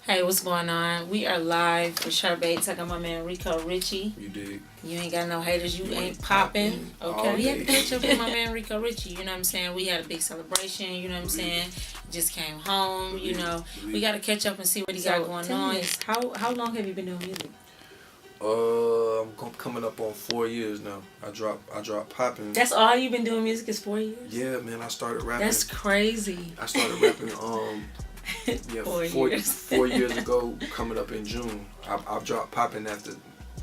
Hey, what's going on? We are live with Shar. I got my man Rico Richie. You dig? You ain't got no haters. You ain't popping. Okay. We had to catch up with my man Rico Richie. You know what I'm saying? We had a big celebration. You know what I'm saying? Just came home. You know, we got to catch up and see what he got going on. How long have you been doing music? I'm coming up on 4 years now. I dropped popping. That's all you've been doing music is 4 years? Yeah, man. I started rapping. That's crazy. I started rapping. Yeah, 4 years ago, coming up in June. I've dropped popping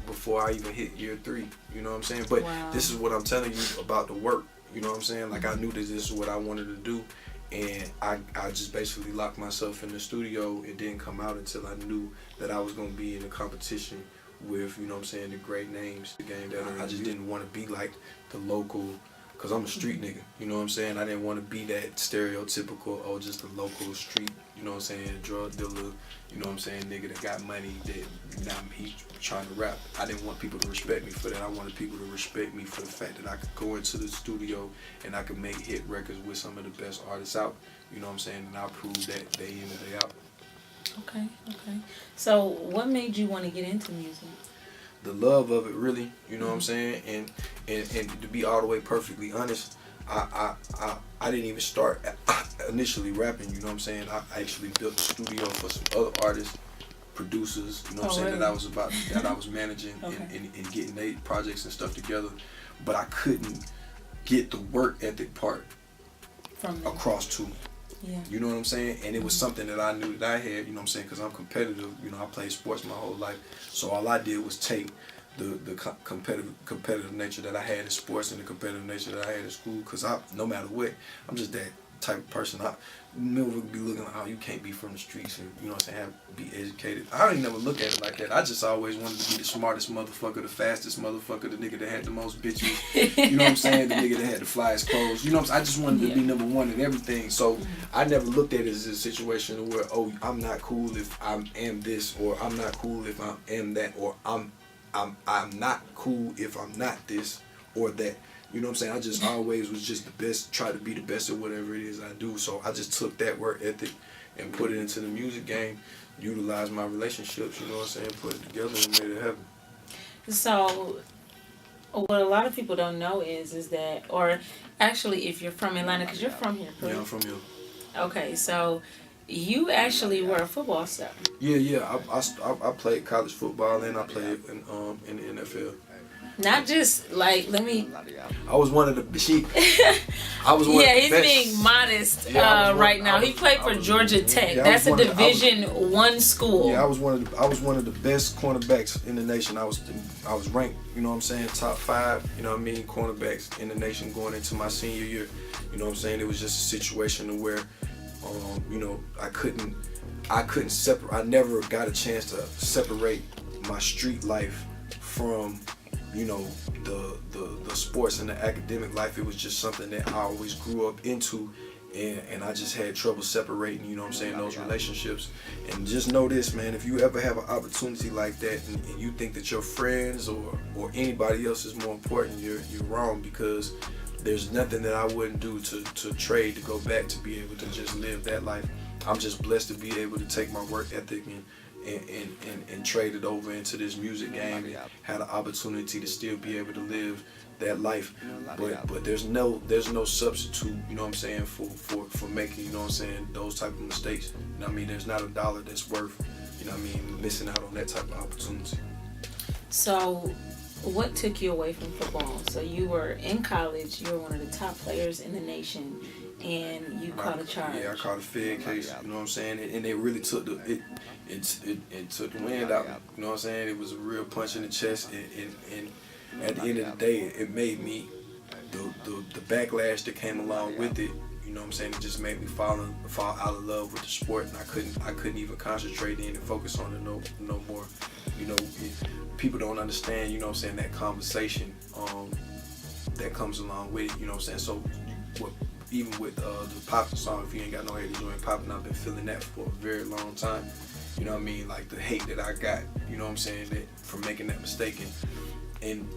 before I even hit year 3. You know what I'm saying? But This is what I'm telling you about the work. You know what I'm saying? Like, I knew that this is what I wanted to do, and I just basically locked myself in the studio. It didn't come out until I knew that I was gonna be in a competition with, you know what I'm saying, the great names, the game that I just didn't want to be like the local, because I'm a street nigga, you know what I'm saying? I didn't want to be that stereotypical, just a local street, you know what I'm saying, drug dealer, you know what I'm saying, nigga that got money, that now he's trying to rap. I didn't want people to respect me for that. I wanted people to respect me for the fact that I could go into the studio and I could make hit records with some of the best artists out, you know what I'm saying, and I proved that day in and day out. Okay. So, what made you want to get into music? The love of it, really, you know what I'm saying, and to be all the way perfectly honest, I didn't even start initially rapping, you know what I'm saying. I actually built a studio for some other artists, producers, you know what I'm saying, really? that I was managing and getting their projects and stuff together, but I couldn't get the work ethic part across to me. Yeah. You know what I'm saying? And it was something that I knew that I had, you know what I'm saying, because I'm competitive. You know, I played sports my whole life. So all I did was take the competitive nature that I had in sports and the competitive nature that I had in school, because no matter what, I'm just that type of person. I never be looking like, oh, you can't be from the streets and, you know what I'm saying, be educated. I don't even never look at it like that. I just always wanted to be the smartest motherfucker, the fastest motherfucker, the nigga that had the most bitches, you know what I'm saying, the nigga that had the flyest clothes. You know what I'm saying? I just wanted to be number one in everything. So I never looked at it as a situation where, oh, I'm not cool if I am this, or I'm not cool if I am that, or I'm not cool if I'm not this or that. You know what I'm saying? I just always was just the best, try to be the best at whatever it is I do. So I just took that work ethic and put it into the music game, utilized my relationships, you know what I'm saying, put it together and made it happen. So what a lot of people don't know is that, or actually if you're from Atlanta, because you're from here, correct? Yeah, I'm from here. Okay, so you actually were a football star. Yeah. I played college football and I played in the NFL. Not just like, I was one of the sheep. I was one. Yeah, of the he's best. being modest right now. He played for Georgia Tech. That's a Division I school. Yeah, I was one of the best cornerbacks in the nation. I was ranked, you know what I'm saying, top 5, you know what I mean, cornerbacks in the nation going into my senior year. You know what I'm saying? It was just a situation where, you know, I couldn't separate. I never got a chance to separate my street life from, you know, the sports and the academic life. It was just something that I always grew up into, and I just had trouble separating, you know what I'm saying, those relationships. And just know this, man, if you ever have an opportunity like that and you think that your friends or anybody else is more important, you're wrong, because there's nothing that I wouldn't do to trade to go back to be able to just live that life. I'm just blessed to be able to take my work ethic and trade it over into this music game and had an opportunity to still be able to live that life. But there's no substitute, you know what I'm saying, for making, you know what I'm saying, those type of mistakes. You know what I mean? There's not a dollar that's worth, you know what I mean, missing out on that type of opportunity. So what took you away from football? So you were in college, you were one of the top players in the nation, and you caught a charge. Yeah, I caught a Fed case, you know what I'm saying, and it really took it took the wind out, you know what I'm saying. It was a real punch in the chest, and at the end of the day, it made me, the backlash that came along with it, you know what I'm saying, it just made me fall out of love with the sport, and I couldn't even concentrate in and focus on it no more. You know, people don't understand, you know what I'm saying, that conversation that comes along with it, you know what I'm saying. So even with the poppin' song, if you ain't got no haters, you ain't poppin', I've been feeling that for a very long time. You know what I mean? Like the hate that I got, you know what I'm saying, that from making that mistake, and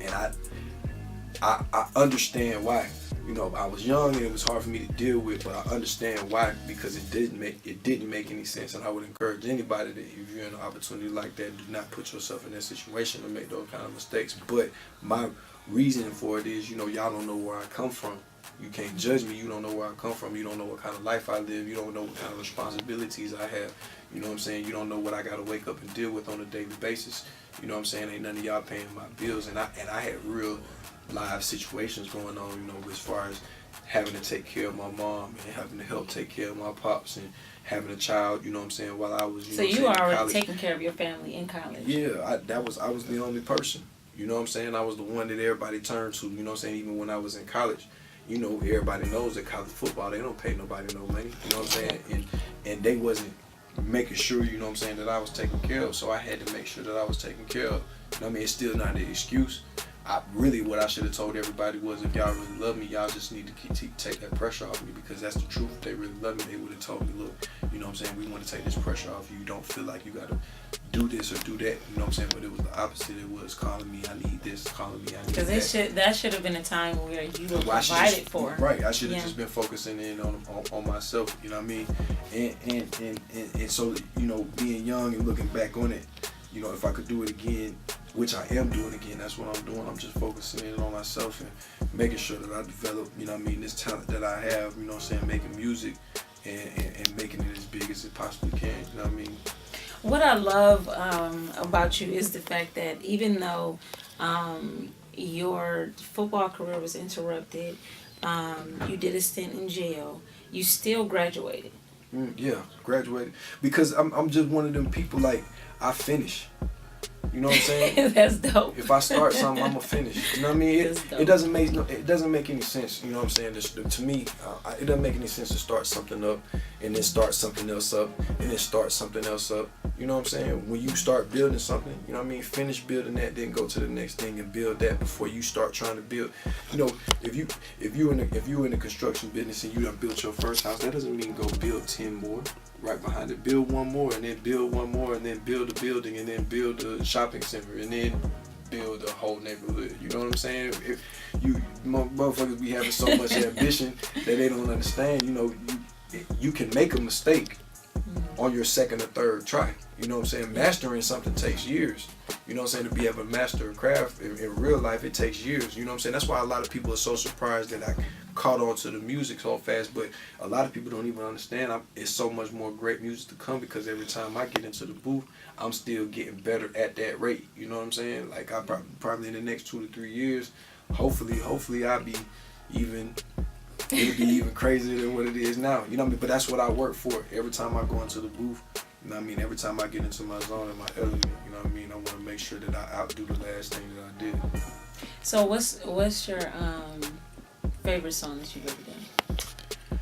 I understand why. you know, I was young and it was hard for me to deal with, but I understand why, because it didn't make any sense. And I would encourage anybody that if you're in an opportunity like that, do not put yourself in that situation or make those kind of mistakes. But my reason for it is, you know, y'all don't know where I come from. You can't judge me. You don't know where I come from. You don't know what kind of life I live. You don't know what kind of responsibilities I have. You know what I'm saying? You don't know what I got to wake up and deal with on a daily basis. You know what I'm saying? Ain't none of y'all paying my bills. And I had real live situations going on, you know, as far as having to take care of my mom and having to help take care of my pops and having a child, you know what I'm saying, while I was, so you were already taking care of your family in college. Yeah, I was the only person. You know what I'm saying? I was the one that everybody turned to, you know what I'm saying, even when I was in college. You know, everybody knows that college football, they don't pay nobody no money, you know what I'm saying? And they wasn't making sure, you know what I'm saying, that I was taken care of, so I had to make sure that I was taken care of. You know what I mean? It's still not an excuse. What I should have told everybody was, if y'all really love me, y'all just need to take that pressure off me, because that's the truth. If they really love me, they would have told me, look, you know what I'm saying, we want to take this pressure off you. You don't feel like you got to do this or do that, you know what I'm saying? But it was the opposite. It was calling me, I need this, calling me, I need that. Because that should have been a time where you were provided for. Right, I should have just been focusing in on myself, you know what I mean? And so, you know, being young and looking back on it, you know, if I could do it again, which I am doing again, that's what I'm doing. I'm just focusing in on myself and making sure that I develop, you know what I mean, this talent that I have, you know what I'm saying, making music and making it as big as it possibly can, you know what I mean? What I love about you is the fact that even though your football career was interrupted, you did a stint in jail, you still graduated. Yeah, graduated. Because I'm just one of them people, like, I finish. You know what I'm saying? That's dope. If I start something, I'm gonna finish. You know what I mean? It doesn't make any sense. You know what I'm saying? To me, it doesn't make any sense to start something up and then start something else up and then start something else up. You know what I'm saying? When you start building something, you know what I mean? Finish building that, then go to the next thing and build that before you start trying to build. You know, if you in the construction business and you done built your first house, that doesn't mean go build 10 more. Right behind it, build one more, and then build one more, and then build a building, and then build a shopping center, and then build a whole neighborhood. You know what I'm saying? If you motherfuckers be having so much ambition that they don't understand, you know, you can make a mistake on your second or third try. You know what I'm saying? Mastering something takes years. You know what I'm saying? To be able to master a craft in real life, it takes years. You know what I'm saying? That's why a lot of people are so surprised that I caught on to the music so fast, but a lot of people don't even understand it's so much more great music to come, because every time I get into the booth, I'm still getting better at that rate. You know what I'm saying? Like, I probably in the next 2 to 3 years, hopefully I'll be it'll be even crazier than what it is now. You know what I mean? But that's what I work for. Every time I go into the booth, you know what I mean? Every time I get into my zone and my element, you know what I mean? I want to make sure that I outdo the last thing that I did. So what's your favorite song that you've ever done?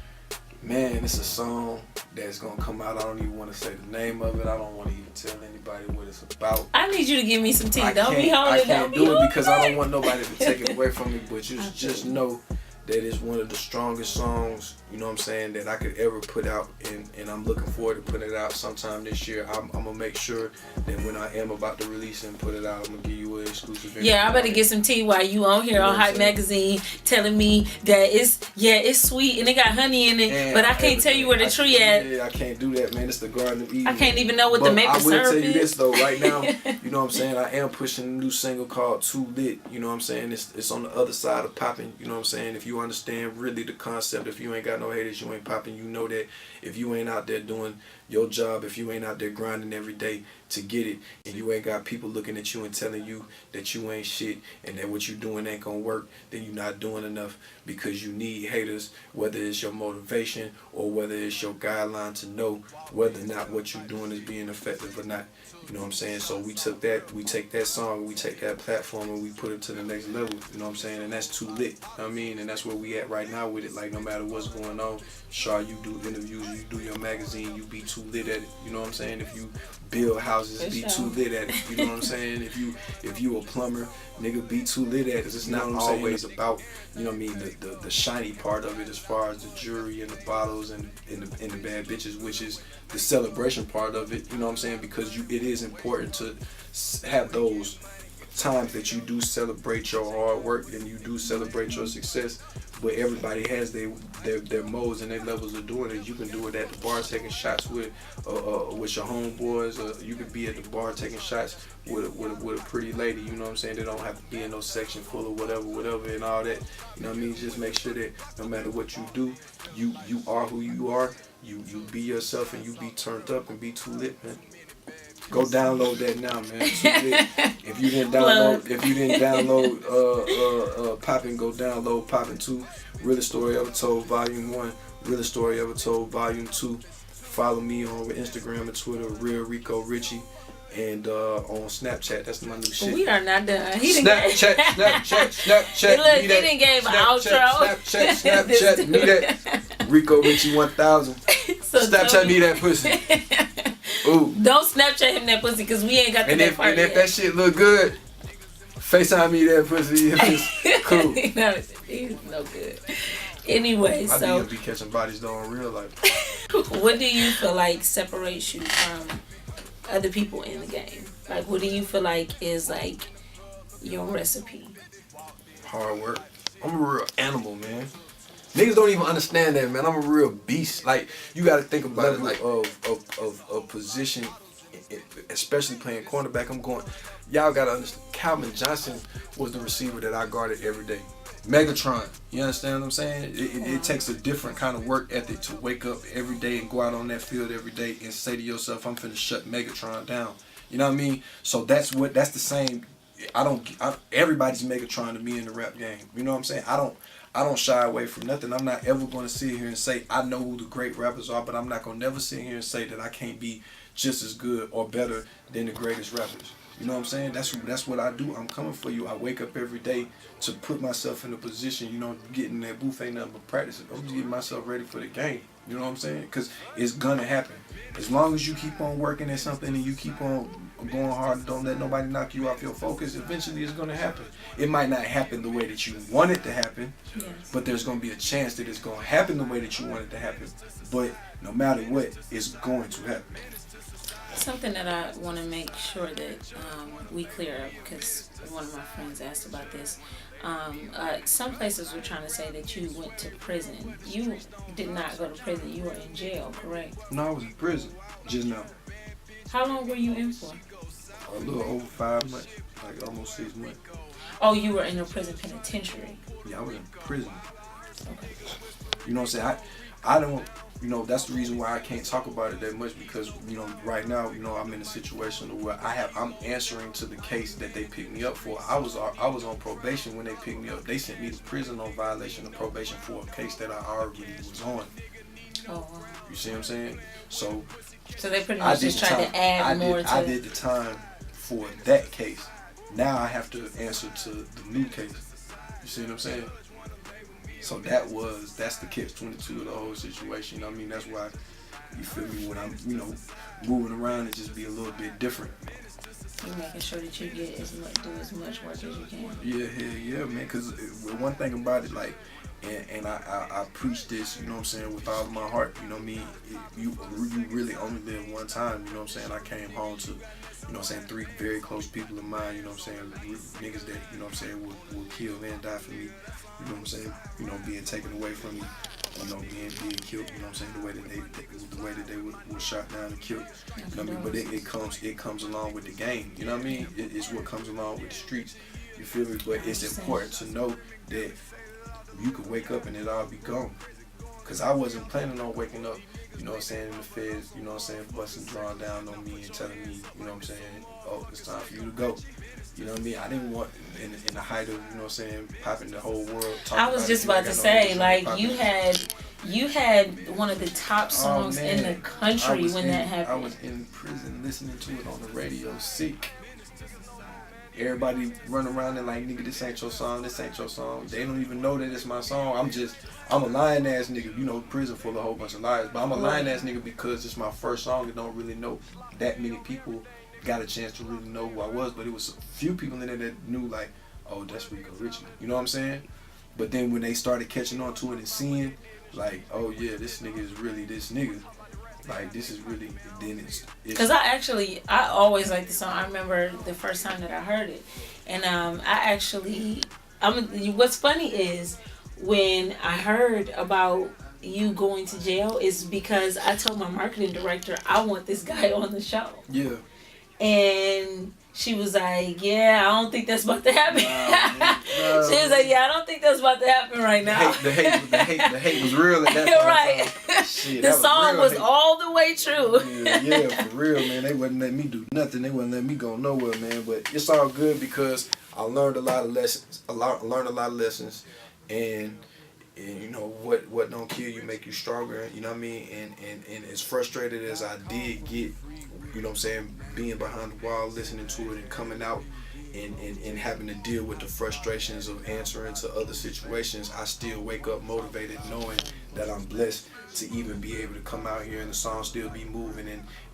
Man, it's a song that's gonna come out. I don't even want to say the name of it. I don't want to even tell anybody what it's about. I need you to give me some tea. Don't be holding. I can't do it because I don't want nobody to take it away from me. But you just know that it's one of the strongest songs, you know what I'm saying, that I could ever put out, and I'm looking forward to putting it out sometime this year. I'm gonna make sure that when I am about to release it and put it out, I'm gonna give you an exclusive interview. Yeah, I better get some tea while you on here on Hype Magazine telling me that it's sweet and it got honey in it, and but I can't tell you where the tree at. Yeah, I can't do that, man. It's the Garden of Eden. I can't even know what the maple syrup is. I will tell you this though, right now, you know what I'm saying, I am pushing a new single called Too Lit. You know what I'm saying? It's on the other side of popping. You know what I'm saying? If you understand really the concept, if you ain't got no haters, you ain't popping. You know that if you ain't out there doing your job, if you ain't out there grinding every day to get it, and you ain't got people looking at you and telling you that you ain't shit and that what you doing ain't gonna work, then you're not doing enough, because you need haters, whether it's your motivation or whether it's your guideline to know whether or not what you're doing is being effective or not. You know what I'm saying? So we take that song, we take that platform, and we put it to the next level. You know what I'm saying? And that's Too Lit. You know what I mean? And that's where we at right now with it. Like, no matter what's going on, Shar, you do interviews, you do your magazine, you be too lit at it. You know what I'm saying? If you build houses, be too lit at it. You know what I'm saying? If you a plumber, nigga, be too lit at it. It's not always about, you know what I mean, the shiny part of it, as far as the jewelry and the bottles and the bad bitches, which is the celebration part of it. You know what I'm saying? Because it is important to have those times that you do celebrate your hard work and you do celebrate your success, but everybody has their modes and their levels of doing it. You can do it at the bar taking shots with your homeboys, or you could be at the bar taking shots with a pretty lady, you know what I'm saying? They don't have to be in no section full of whatever and all that. You know what I mean? Just make sure that no matter what you do, you are who you are. You be yourself and you be turned up and be too lit, man. Go download that now, man. Too lit. If you didn't download Poppin', go download Poppin' 2. Realest Story Ever Told Volume 1, Realest Story Ever Told Volume 2. Follow me on Instagram and Twitter, Real Rico Richie. And on Snapchat, that's my new shit. We are not done. Snapchat. Look, he didn't give an outro. Snapchat, me that. Rico Richie 1000. So Snapchat me that pussy. Ooh. Don't Snapchat him that pussy because we ain't got that part yet. And if that shit look good, FaceTime me that pussy if it's cool. No, he's no good. Anyway, so. I be catching bodies though in real life. What do you feel like separates you from other people in the game? Like, what do you feel like is like your recipe? Hard work. I'm a real animal, man. Niggas don't even understand that, man. I'm a real beast. Like, you got to think about it, like of position, especially playing cornerback. Y'all got to understand. Calvin Johnson was the receiver that I guarded every day. Megatron. You understand what I'm saying? It takes a different kind of work ethic to wake up every day and go out on that field every day and say to yourself, I'm finna shut Megatron down. You know what I mean? So that's the same. Everybody's Megatron to me in the rap game. You know what I'm saying? I don't shy away from nothing. I'm not ever going to sit here and say I know who the great rappers are, but I'm not going to never sit here and say that I can't be just as good or better than the greatest rappers. You know what I'm saying? That's what I do. I'm coming for you. I wake up every day to put myself in a position, you know, getting that booth ain't nothing but practice. I'm just getting myself ready for the game. You know what I'm saying? Because it's going to happen. As long as you keep on working at something and you keep on going hard and don't let nobody knock you off your focus, eventually it's going to happen. It might not happen the way that you want it to happen, yes, but there's going to be a chance that it's going to happen the way that you want it to happen. But no matter what, it's going to happen. Something that I want to make sure that we clear up, because one of my friends asked about this. Some places were trying to say that you went to prison. You did not go to prison. You were in jail, correct? No, I was in prison just now. How long were you in for? A little over 5 months, like almost 6 months. Oh, you were in a prison penitentiary. Yeah, I was in prison. Okay. You know what I'm saying? I don't. You know, that's the reason why I can't talk about it that much, because, you know, right now, you know, I'm in a situation where I'm answering to the case that they picked me up for. I was on probation when they picked me up. They sent me to prison on violation of probation for a case that I already was on. Oh, wow. You see what I'm saying? So they pretty much just tried to add more to it. I did the time for that case. Now I have to answer to the new case. You see what I'm saying? So that's the catch-22 of the whole situation. I mean, that's why, you feel me, when I'm, you know, moving around and just be a little bit different. You're making sure that you get do as much work as you can. Yeah, man, because one thing about it, like, and I preach this, you know what I'm saying, with all of my heart, you know what I mean, you really only live one time, you know what I'm saying. I came home to, you know what I'm saying, 3 very close people of mine, you know what I'm saying, niggas that, you know what I'm saying, will kill and die for me. You know what I'm saying? You know, being taken away from me, you know, being killed. You know what I'm saying? The way that they were shot down and killed. You know what I mean? But it comes along with the game. You know what I mean? It's what comes along with the streets. You feel me? But it's important to know that you could wake up and it all be gone. Cause I wasn't planning on waking up, you know what I'm saying, in the feds, you know what I'm saying, busting, drawing down on me and telling me, you know what I'm saying, oh, it's time for you to go. You know what I mean? I didn't want, in the height of, you know what I'm saying, popping the whole world. I was just about to say, like, you had one of the top songs in the country when that happened. I was in prison listening to it on the radio, sick. Everybody run around and like, nigga, this ain't your song, this ain't your song. They don't even know that it's my song. I'm a lying ass nigga. You know, prison full of a whole bunch of liars. But I'm a lying ass nigga because it's my first song and don't really know that many people got a chance to really know who I was. But it was a few people in there that knew, like, oh, that's Rico Richie. You know what I'm saying? But then when they started catching on to it and seeing, like, oh yeah, this nigga is really this nigga, Like this is really then it's Cause I always liked the song. I remember the first time that I heard it, and what's funny is when I heard about you going to jail is because I told my marketing director I want this guy on the show. Yeah. And she was like, yeah, I don't think that's about to happen. No, she was like, yeah, I don't think that's about to happen right now. The hate was real at that point. Right. Shit, the song was all the way true. Yeah, for real, man. They wouldn't let me do nothing. They wouldn't let me go nowhere, man. But it's all good because I learned a lot of lessons. And you know what don't kill you make you stronger. You know what I mean? And as frustrated as I did get, you know what I'm saying, being behind the wall, listening to it and coming out and having to deal with the frustrations of answering to other situations, I still wake up motivated knowing that I'm blessed to even be able to come out here and the song still be moving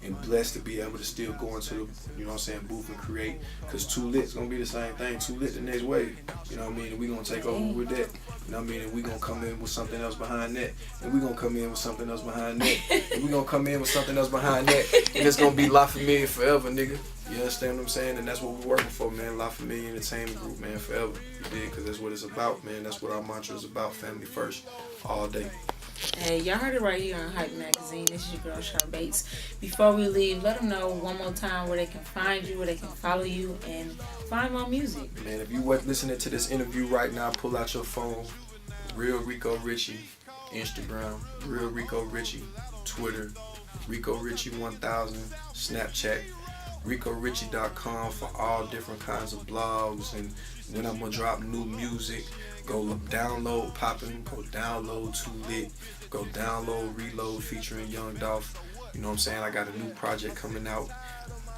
and blessed to be able to still go into the, you know what I'm saying, booth and create. Because Too Lit's gonna be the same thing. Too Lit the next wave. You know what I mean? And we gonna take over with that. You know what I mean? And we gonna come in with something else behind that. And we gonna come in with something else behind that. And we gonna come in with something else behind that. And it's gonna be La Familia forever, nigga. You understand what I'm saying? And that's what we're working for, man. La Familia Entertainment Group, man, forever. You did? Because that's what it's about, man. That's what our mantra is about. Family first, all day. Hey, y'all heard it right here on Hype Magazine. This is your girl, Shar Bates. Before we leave, let them know one more time where they can find you, where they can follow you, and find more music. Man, if you weren't listening to this interview right now, pull out your phone. Real Rico Richie, Instagram. Real Rico Richie, Twitter. Rico Richie 1000, Snapchat. RicoRichie.com for all different kinds of blogs and when I'm gonna drop new music. Go download Poppin', go download Too Lit, go download Reload featuring Young Dolph. You know what I'm saying? I got a new project coming out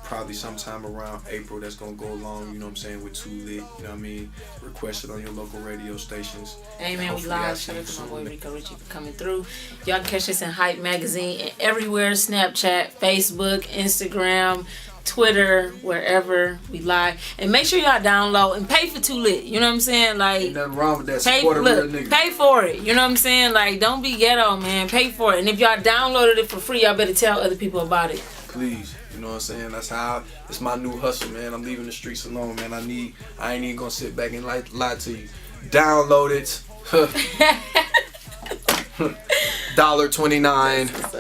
probably sometime around April that's gonna go along, you know what I'm saying, with Too Lit, you know what I mean? Request it on your local radio stations. Hey man, we live. Shout out to my boy Rico Richie for coming through. Y'all can catch us in Hype Magazine and everywhere, Snapchat, Facebook, Instagram, Twitter, wherever we live. And make sure y'all download and pay for Too Lit. You know what I'm saying? Like, ain't nothing wrong with that. Support a real nigga. Pay for it. You know what I'm saying? Like, don't be ghetto, man. Pay for it. And if y'all downloaded it for free, y'all better tell other people about it. Please. You know what I'm saying? That's how it's my new hustle, man. I'm leaving the streets alone, man. I ain't even gonna sit back and lie to you. Download it. $1.29.